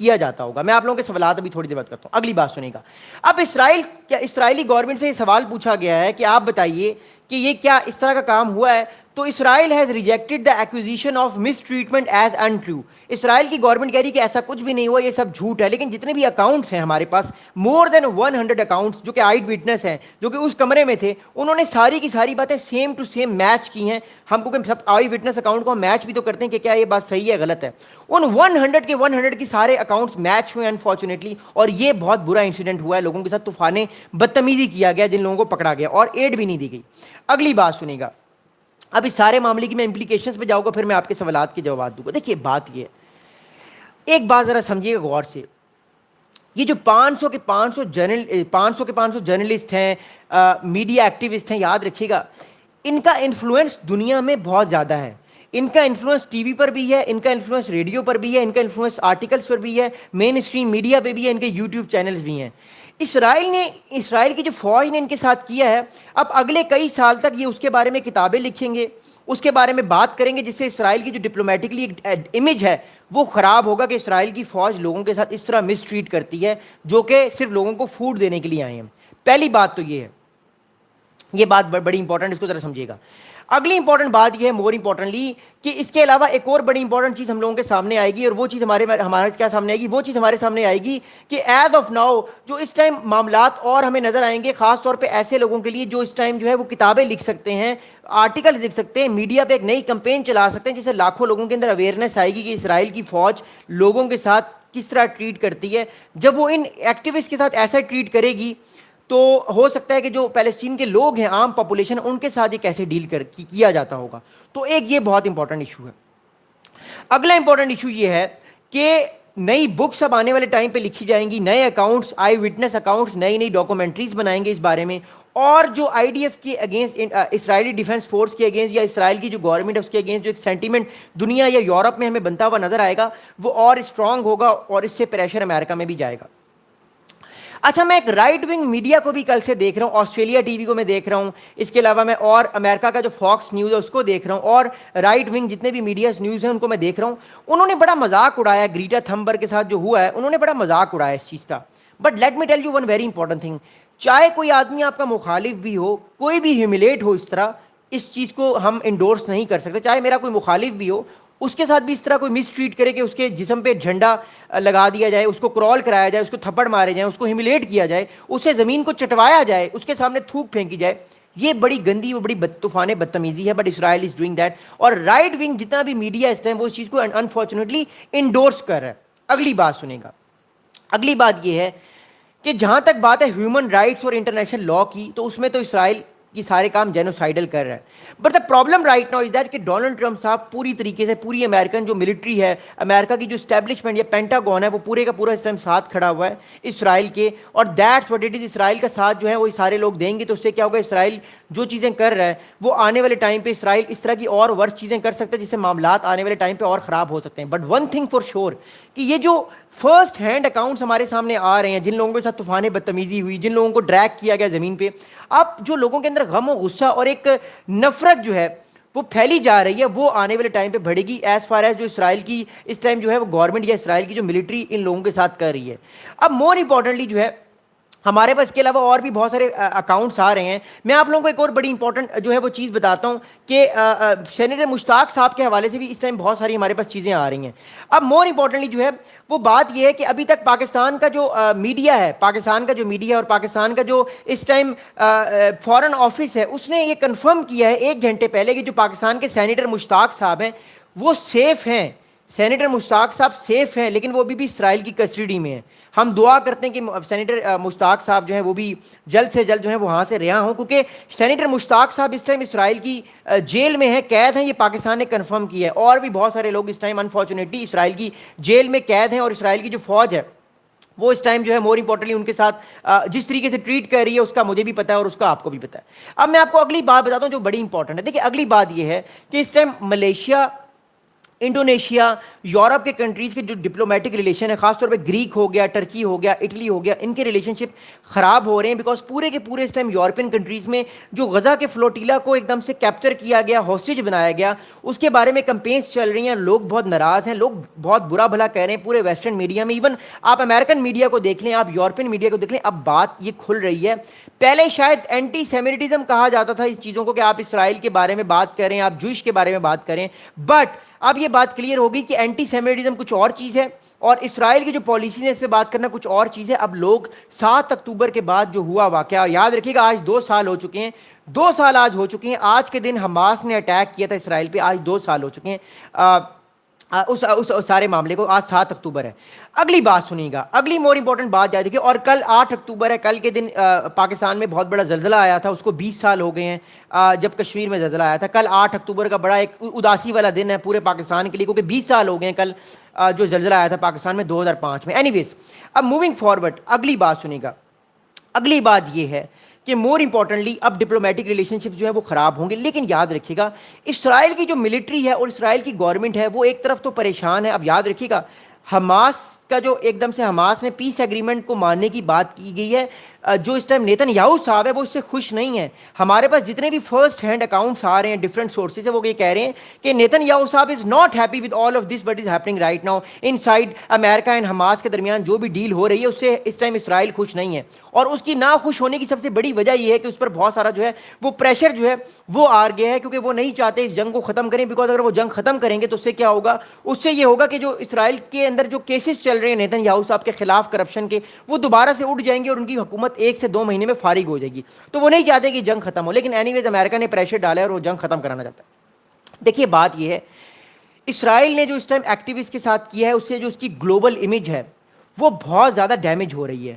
کیا جاتا ہوگا. میں آپ لوگوں کے سوالات ابھی تھوڑی دیر بات کرتا ہوں. اگلی بات سنیں گا. اب اسرائیلی گورنمنٹ سے یہ سوال پوچھا گیا ہے کہ آپ بتائیے کہ یہ کیا اس طرح کا کام ہوا ہے. تو Israel has rejected the accusation of mistreatment as untrue. Israel کی گورنمنٹ کہہ رہی کہ ایسا کچھ بھی نہیں ہوا, یہ سب جھوٹ ہے. لیکن جتنے بھی اکاؤنٹس ہیں ہمارے پاس, مور دین 100 اکاؤنٹس جو کہ آئیڈ وٹنس ہیں, جو کہ اس کمرے میں تھے, انہوں نے ساری کی ساری باتیں سیم ٹو سیم میچ کی ہیں. ہم کو سب آئیڈ وٹنس اکاؤنٹ کو میچ بھی تو کرتے ہیں کہ کیا یہ بات صحیح ہے غلط ہے. ان 100 کے 100 کی سارے اکاؤنٹس میچ ہوئے انفارچونیٹلی, اور یہ بہت برا انسیڈنٹ ہوا ہے. لوگوں کے ساتھ طوفانیں بدتمیزی کیا گیا, جن لوگوں کو پکڑا گیا, اور ایڈ بھی نہیں دی گئی. اگلی بات سنیں گا. اب اس سارے معاملے کی میں امپلیکیشنز پہ جاؤں گا, پھر میں آپ کے سوالات کے جواب دوں گا. دیکھیے بات یہ ہے, ایک بات ذرا سمجھیے گا غور سے. یہ جو 500 کے 500 جرنلسٹ ہیں, میڈیا ایکٹیوسٹ ہیں, یاد رکھیے گا ان کا انفلوئنس دنیا میں بہت زیادہ ہے. ان کا انفلوئنس ٹی وی پر بھی ہے, ان کا انفلوئنس ریڈیو پر بھی ہے, ان کا انفلوئنس آرٹیکلس پر بھی ہے, مین اسٹریم میڈیا پہ بھی ہے, ان کے یوٹیوب چینلز بھی ہیں. اسرائیل کی جو فوج نے ان کے ساتھ کیا ہے, اب اگلے کئی سال تک یہ اس کے بارے میں کتابیں لکھیں گے, اس کے بارے میں بات کریں گے, جس سے اسرائیل کی جو ڈپلومیٹکلی امیج ہے وہ خراب ہوگا کہ اسرائیل کی فوج لوگوں کے ساتھ اس طرح مس ٹریٹ کرتی ہے جو کہ صرف لوگوں کو فوڈ دینے کے لیے آئے ہیں. پہلی بات تو یہ ہے, یہ بات بڑی امپورٹنٹ, اس کو ذرا سمجھیے گا. اگلی امپورٹنٹ بات یہ ہے, مور امپورٹنٹلی, کہ اس کے علاوہ ایک اور بڑی امپورٹنٹ چیز ہم لوگوں کے سامنے آئے گی, اور وہ چیز ہمارے کیا سامنے آئے گی, وہ چیز ہمارے سامنے آئے گی کہ ایز آف ناؤ جو اس ٹائم معاملات اور ہمیں نظر آئیں گے, خاص طور پہ ایسے لوگوں کے لیے جو اس ٹائم جو ہے وہ کتابیں لکھ سکتے ہیں, آرٹیکل لکھ سکتے ہیں, میڈیا پہ ایک نئی کمپین چلا سکتے ہیں, جس سے لاکھوں لوگوں کے اندر اویئرنیس آئے گی کہ اسرائیل کی فوج لوگوں کے ساتھ کس طرح ٹریٹ کرتی ہے. جب وہ ان ایکٹیوسٹ کے ساتھ ایسا ٹریٹ کرے گی تو ہو سکتا ہے کہ جو پیلسٹین کے لوگ ہیں, عام پاپولیشن, ان کے ساتھ یہ کیسے ڈیل کیا جاتا ہوگا. تو ایک یہ بہت امپورٹنٹ ایشو ہے. اگلا امپورٹنٹ ایشو یہ ہے کہ نئی بکس اب آنے والے ٹائم پہ لکھی جائیں گی, نئے اکاؤنٹس, آئی وٹنس اکاؤنٹس, نئی ڈاکومنٹریز بنائیں گے اس بارے میں, اور جو آئی ڈی ایف کے اگینسٹ, اسرائیلی ڈیفنس فورس کے اگینسٹ, یا اسرائیل کی جو گورنمنٹ ہے اس کے اگینسٹ جو ایک سینٹیمنٹ دنیا یا یورپ میں ہمیں بنتا ہوا نظر آئے گا, وہ اور اسٹرانگ ہوگا, اور اس سے پریشر امریکہ میں بھی جائے گا. اچھا, میں ایک رائٹ ونگ میڈیا کو بھی کل سے دیکھ رہا ہوں, آسٹریلیا ٹی وی کو میں دیکھ رہا ہوں, اس کے علاوہ میں اور امریکہ کا جو فاکس نیوز ہے اس کو دیکھ رہا ہوں, اور رائٹ ونگ جتنے بھی میڈیا نیوز ہیں ان کو میں دیکھ رہا ہوں. انہوں نے بڑا مذاق اڑایا گریٹا تھمبر کے ساتھ جو ہوا ہے, انہوں نے بڑا مذاق اڑایا اس چیز کا. But let me tell you one very important thing, چاہے کوئی آدمی آپ کا مخالف بھی ہو, کوئی بھی ہیوملیٹ ہو اس طرح, اس چیز کو ہم انڈورس نہیں کر سکتے. چاہے میرا کوئی مخالف بھی ہو, اس کے ساتھ بھی اس طرح کوئی مس ٹریٹ کرے کہ اس کے جسم پہ جھنڈا لگا دیا جائے, اس کو کرال کرایا جائے, اس کو تھپڑ مارے جائیں, اس کو ہیوملیٹ کیا جائے, اسے زمین کو چٹوایا جائے, اس کے سامنے تھوک پھینکی جائے, یہ بڑی گندی و بڑی طوفان بدتمیزی ہے. But Israel is doing that, اور رائٹ ونگ جتنا بھی میڈیا اس ٹائم وہ اس چیز کو انفارچونیٹلی انڈورس کر رہا ہے. اگلی بات سنیں گا. اگلی بات یہ ہے کہ جہاں تک بات ہے ہیومن رائٹس اور انٹرنیشنل لا کی, تو اس میں تو اسرائیل کی سارے کام جینوسائیڈل کر رہا ہے. But the problem right now is that کہ ڈونلڈ ٹرمپ صاحب پوری طریقے سے, پوری امریکن جو ملٹری ہے, امریکہ کی جو اسٹیبلشمنٹ یا پینٹاگون ہے, وہ پورے کا پورا اس ٹائم ساتھ کھڑا ہوا ہے اسرائیل کے, اور دیٹس واٹ اٹ از. اسرائیل کا ساتھ جو ہے وہ سارے لوگ دیں گے, تو اس سے کیا ہوگا, اسرائیل جو چیزیں کر رہا ہے وہ آنے والے ٹائم پہ اسرائیل اس طرح کی اور ورس چیزیں کر سکتا ہے, جس سے معاملات آنے والے ٹائم پہ اور خراب ہو سکتے ہیں. But one thing for sure, کہ یہ جو فرسٹ ہینڈ اکاؤنٹس ہمارے سامنے آ رہے ہیں, جن لوگوں کے ساتھ طوفان بدتمیزی ہوئی, جن لوگوں کو ڈریگ کیا گیا زمین پہ, اب جو لوگوں کے اندر غم و غصہ اور ایک نفرت جو ہے وہ پھیلی جا رہی ہے, وہ آنے والے ٹائم پہ بڑھے گی, ایز فار ایز جو اسرائیل کی اس ٹائم جو ہے وہ گورنمنٹ یا اسرائیل کی جو ملٹری ان لوگوں کے ساتھ کر رہی ہے. اب مور امپورٹنٹلی جو ہے ہمارے پاس اس کے علاوہ اور بھی بہت سارے اکاؤنٹس آ رہے ہیں. میں آپ لوگوں کو ایک اور بڑی امپورٹنٹ جو ہے وہ چیز بتاتا ہوں کہ سینیٹر مشتاق صاحب کے حوالے سے بھی اس ٹائم بہت ساری ہمارے پاس چیزیں آ رہی ہیں. اب مور امپورٹنٹلی جو ہے وہ بات یہ ہے کہ ابھی تک پاکستان کا جو میڈیا ہے, اور پاکستان کا جو اس ٹائم فارن آفس ہے, اس نے یہ کنفرم کیا ہے 1 گھنٹے پہلے کہ جو پاکستان کے سینیٹر مشتاق صاحب ہیں وہ سیف ہیں. سینیٹر مشتاق صاحب سیف ہیں, لیکن وہ بھی اسرائیل کی کسٹڈی میں ہیں. ہم دعا کرتے ہیں کہ سینیٹر مشتاق صاحب جو ہیں وہ بھی جلد سے جلد جو ہے وہاں سے رہا ہوں, کیونکہ سینیٹر مشتاق صاحب اس ٹائم اسرائیل کی جیل میں ہیں, قید ہیں. یہ پاکستان نے کنفرم کیا ہے, اور بھی بہت سارے لوگ اس ٹائم انفارچونیٹلی اسرائیل کی جیل میں قید ہیں, اور اسرائیل کی جو فوج ہے وہ اس ٹائم جو ہے مور امپورٹنٹلی ان کے ساتھ جس طریقے سے ٹریٹ کر رہی ہے اس کا مجھے بھی پتا ہے اور اس کا آپ کو بھی پتا ہے. اب میں آپ کو اگلی بات بتاتا ہوں جو بڑی امپورٹنٹ ہے. دیکھیے اگلی بات یہ ہے کہ اس ٹائم ملیشیا, انڈونیشیا, یورپ کے کنٹریز کے جو ڈپلومیٹک ریلیشن ہے، خاص طور پہ گریک ہو گیا، ٹرکی ہو گیا، اٹلی ہو گیا، ان کے ریلیشن شپ خراب ہو رہے ہیں بیکاز پورے کے پورے اس ٹائم یورپین کنٹریز میں جو غزہ کے فلوٹیلا کو ایک دم سے کیپچر کیا گیا، ہاسٹیج بنایا گیا، اس کے بارے میں کمپینس چل رہی ہیں، لوگ بہت ناراض ہیں، لوگ بہت برا بھلا کہہ رہے ہیں پورے ویسٹرن میڈیا میں، ایون آپ امریکن میڈیا کو دیکھ لیں، آپ یورپین میڈیا کو دیکھ لیں، اب بات یہ کھل رہی ہے. پہلے شاید اینٹی سیمیٹزم کہا جاتا تھا اس چیزوں کو کہ آپ اسرائیل کے بارے میں بات کریں، آپ جوئش کے بارے میں بات کریں، بٹ اب یہ بات کلیئر ہوگی کہ اینٹی سیمیٹزم کچھ اور چیز ہے اور اسرائیل کی جو پالیسیز ہیں اس پہ بات کرنا کچھ اور چیز ہے. اب لوگ 7 اکتوبر کے بعد جو ہوا واقعہ، یاد رکھیے گا آج 2 سال ہو چکے ہیں، 2 سال آج ہو چکے ہیں، آج کے دن حماس نے اٹیک کیا تھا اسرائیل پہ، آج 2 سال ہو چکے ہیں اس سارے معاملے کو. آج 7 اکتوبر ہے. اگلی بات سنیے گا، اگلی مور امپورٹنٹ بات یاد رکھیے. اور کل 8 اکتوبر ہے، کل کے دن پاکستان میں بہت بڑا زلزلہ آیا تھا، اس کو 20 سال ہو گئے ہیں جب کشمیر میں زلزلہ آیا تھا. کل 8 اکتوبر کا بڑا ایک اداسی والا دن ہے پورے پاکستان کے لیے، کیونکہ 20 سال ہو گئے ہیں کل جو زلزلہ آیا تھا پاکستان میں 2005 میں. اینی ویز، اب موونگ فارورڈ اگلی بات سنیے گا. اگلی بات یہ ہے کہ مور امپورٹنٹلی اب ڈپلومیٹک ریلیشن شپ جو ہے وہ خراب ہوں گے، لیکن یاد رکھیے گا اسرائیل کی جو ملٹری ہے اور اسرائیل کی گورنمنٹ ہے وہ ایک طرف تو پریشان ہے. اب یاد رکھیے گا حماس کا جو ایک دم سے حماس نے پیس ایگریمنٹ کو ماننے کی بات کی گئی ہے، جو اس ٹائم نیتن یاہو صاحب ہے وہ اس سے خوش نہیں ہے. ہمارے پاس جتنے بھی فرسٹ ہینڈ اکاؤنٹس آ رہے ہیں ڈفرنٹ سورسز سے، وہ یہ کہہ رہے ہیں کہ نیتن یاہو صاحب is not happy with all of this what is happening right now in side America and Hamas کے درمیان جو بھی ڈیل ہو رہی ہے اس سے اس ٹائم اسرائیل خوش نہیں ہے. اور اس کی نا خوش ہونے کی سب سے بڑی وجہ یہ ہے کہ اس پر بہت سارا جو ہے وہ پریشر جو ہے وہ آ گیا ہے، کیونکہ وہ نہیں چاہتے اس جنگ کو ختم کریں، بیکاز اگر وہ جنگ ختم کریں گے تو اس سے کیا ہوگا، اس سے یہ ہوگا کہ جو اسرائیل کے اندر جو کیسز چل رہے ہیں نیتن یاہو صاحب کے خلاف کرپشن کے، وہ دوبارہ سے اٹھ جائیں گے اور ان کی حکومت 1 سے 2 مہینے میں فارغ ہو جائے گی. تو وہ نہیں چاہتے کہ جنگ ختم ہو، لیکن اینی ویز امریکہ نے پریشر ڈالا ہے اور وہ جنگ ختم کرانا چاہتا ہے. دیکھیے بات یہ ہے، اسرائیل نے جو اس ٹائم ایکٹیوسٹ کے ساتھ کیا ہے اس سے جو اس کی گلوبل امیج ہے وہ بہت زیادہ ڈیمیج ہو رہی ہے.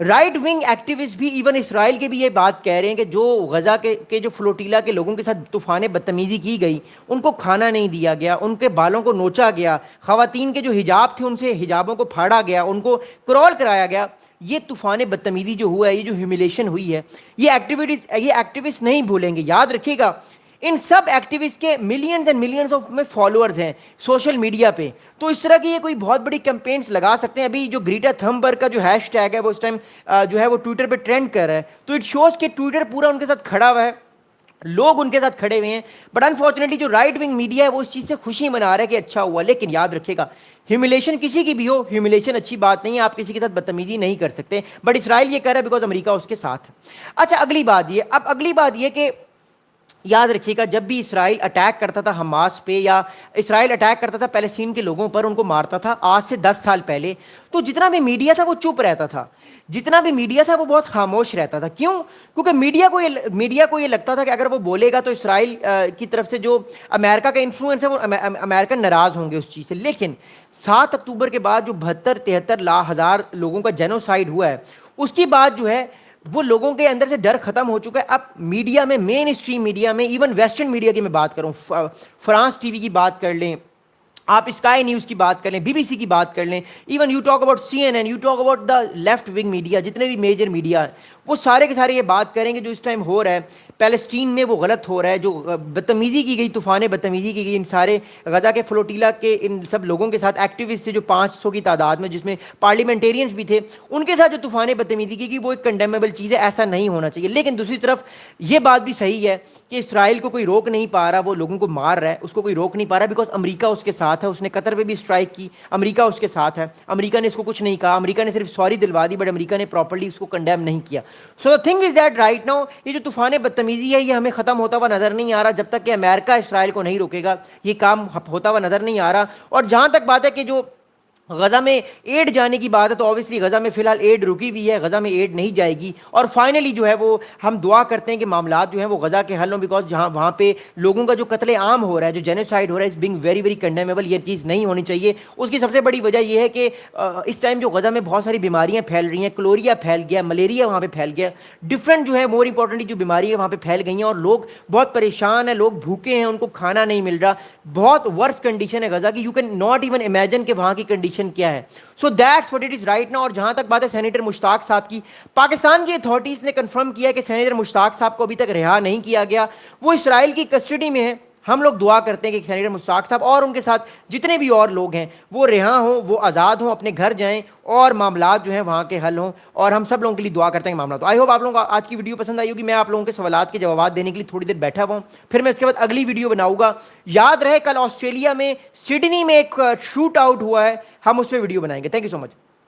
رائٹ ونگ ایکٹیوسٹ بھی ایون اسرائیل کے بھی یہ بات کہہ رہے ہیں کہ جو غزہ کے جو فلوٹیلا کے لوگوں کے ساتھ طوفان بدتمیزی کی گئی، ان کو کھانا نہیں دیا گیا، ان کے بالوں کو نوچا گیا، خواتین کے جو حجاب تھے ان سے حجابوں کو پھاڑا گیا، ان کو کرول کرایا گیا، یہ طوفان بدتمیزی جو ہوا ہے، یہ جو ہیوملیشن ہوئی ہے، یہ ایکٹیوسٹ نہیں بھولیں گے. یاد رکھیے گا ان سب ایکٹیوسٹ کے ملینز اینڈ ملینز آف میں فالوورز ہیں سوشل میڈیا پہ، تو اس طرح کی یہ کوئی بہت بڑی کیمپینس لگا سکتے ہیں. ابھی جو گریٹا تھمبرگ کا جو ہیش ٹیگ ہے وہ اس ٹائم جو ہے وہ ٹویٹر پہ ٹرینڈ کر رہا ہے، تو اٹ شوز کہ ٹویٹر پورا ان کے ساتھ کھڑا ہوا ہے، لوگ ان کے ساتھ کھڑے ہوئے ہیں. بٹ انفارچونیٹلی جو رائٹ ونگ میڈیا ہے وہ اس چیز سے خوشی منا رہا ہے کہ اچھا ہوا. لیکن یاد رکھیے گا ہیوملیشن کسی کی بھی ہو، ہیوملیشن اچھی بات نہیں ہے، آپ کسی کے ساتھ بدتمیزی نہیں کر سکتے، بٹ اسرائیل یہ کر رہا ہے بیکاز امریکہ اس کے ساتھ ہے. اچھا اگلی بات یہ کہ یاد رکھیے گا جب بھی اسرائیل اٹیک کرتا تھا حماس پہ یا اسرائیل اٹیک کرتا تھا پیلسٹین کے لوگوں پر، ان کو مارتا تھا آج سے 10 سال پہلے، تو جتنا بھی میڈیا تھا وہ چپ رہتا تھا، جتنا بھی میڈیا تھا وہ بہت خاموش رہتا تھا. کیوں؟ کیونکہ میڈیا کو یہ لگتا تھا کہ اگر وہ بولے گا تو اسرائیل کی طرف سے جو امریکہ کا انفلوئنس ہے وہ امریکن ناراض ہوں گے اس چیز سے. لیکن 7 اکتوبر کے بعد جو 72-73 ہزار لوگوں کا جینوسائیڈ ہوا ہے، اس کی بات جو ہے وہ لوگوں کے اندر سے ڈر ختم ہو چکا ہے. اب میڈیا میں، مین اسٹریم میڈیا میں، ایون ویسٹرن میڈیا کی میں بات کروں، فرانس ٹی وی کی بات کر لیں آپ، اسکائی نیوز کی بات کر لیں، بی بی سی کی بات کر لیں، even you talk about CNN، you talk about the left wing media, جتنے بھی میجر میڈیا ہیں وہ سارے کے سارے یہ بات کریں گے جو اس ٹائم ہو رہا ہے پیلسٹین میں وہ غلط ہو رہا ہے، جو بدتمیزی کی گئی، طوفان بدتمیزی کی گئی ان سارے غزہ کے فلوٹیلا کے ان سب لوگوں کے ساتھ، ایکٹیوسٹ تھے جو 500 کی تعداد میں، جس میں پارلیمنٹیرینز بھی تھے، ان کے ساتھ جو طوفان بدتمیزی کی گئی وہ ایک کنڈیمیبل چیز ہے، ایسا نہیں ہونا چاہیے. لیکن دوسری طرف یہ بات بھی صحیح ہے کہ اسرائیل کو کوئی روک نہیں پا رہا، وہ لوگوں کو مار رہا ہے، اس کو کوئی روک نہیں پا رہا بیکاز امریکہ اس کے ساتھ ہے. اس نے قطر پہ بھی اسٹرائک کی، امریکہ اس کے ساتھ ہے، امریکہ نے اس کو کچھ نہیں کہا، امریکہ نے صرف سوری دلوا دی، بٹ امریکہ نے پراپرلی اس کو کنڈیم نہیں کیا. So the thing is that right now یہ جو طوفان بدتمیزی ہے یہ ہمیں ختم ہوتا ہوا نظر نہیں آ رہا جب تک کہ امریکہ اسرائیل کو نہیں روکے گا، یہ کام ہوتا ہوا نظر نہیں آ رہا. اور جہاں تک بات ہے کہ جو غزہ میں ایڈ جانے کی بات ہے تو اوبیسلی غزہ میں فی الحال ایڈ رکی ہوئی ہے، غزہ میں ایڈ نہیں جائے گی. اور فائنلی جو ہے وہ ہم دعا کرتے ہیں کہ معاملات جو ہیں وہ غزہ کے حل ہوں، بیکاز جہاں وہاں پہ لوگوں کا جو قتل عام ہو رہا ہے، جو جینوسائیڈ ہو رہا ہے، از بینگ ویری ویری کنڈیمیبل، یہ چیز نہیں ہونی چاہیے. اس کی سب سے بڑی وجہ یہ ہے کہ اس ٹائم جو غزہ میں بہت ساری بیماریاں پھیل رہی ہیں، کلوریا پھیل گیا، ملیریا وہاں پہ پھیل گیا، ڈفرینٹ جو ہے مور امپورٹنٹلی جو بیماری ہے وہاں پہ پھیل گئی ہیں، اور لوگ بہت پریشان ہیں، لوگ بھوکے ہیں، ان کو کھانا نہیں مل رہا، بہت ورس کنڈیشن ہے غزہ کی. You can not even imagine کہ وہاں کی کنڈیشن کیا ہے. So that's what it is right now. اور جہاں تک بات ہے سینیٹر مشتاق صاحب کی، پاکستان کی اتھارٹیز نے کنفرم کیا کہ سینیٹر مشتاق صاحب کو ابھی تک رہا نہیں کیا گیا، وہ اسرائیل کی کسٹڈی میں ہے. ہم لوگ دعا کرتے ہیں کہ سینیٹر مشتاق صاحب اور ان کے ساتھ جتنے بھی اور لوگ ہیں وہ رہا ہوں، وہ آزاد ہوں، اپنے گھر جائیں اور معاملات جو ہیں وہاں کے حل ہوں، اور ہم سب لوگوں کے لیے دعا کرتے ہیں معاملات. آئی ہوپ آپ لوگوں کو آج کی ویڈیو پسند آئی ہوگی. میں آپ لوگوں کے سوالات کے جوابات دینے کے لیے تھوڑی دیر بیٹھا ہوا ہوں، پھر میں اس کے بعد اگلی ویڈیو بناؤں گا. یاد رہے کل آسٹریلیا میں سڈنی میں ایک شوٹ آؤٹ ہوا ہے، ہم اس پہ ویڈیو بنائیں گے. Thank you so much.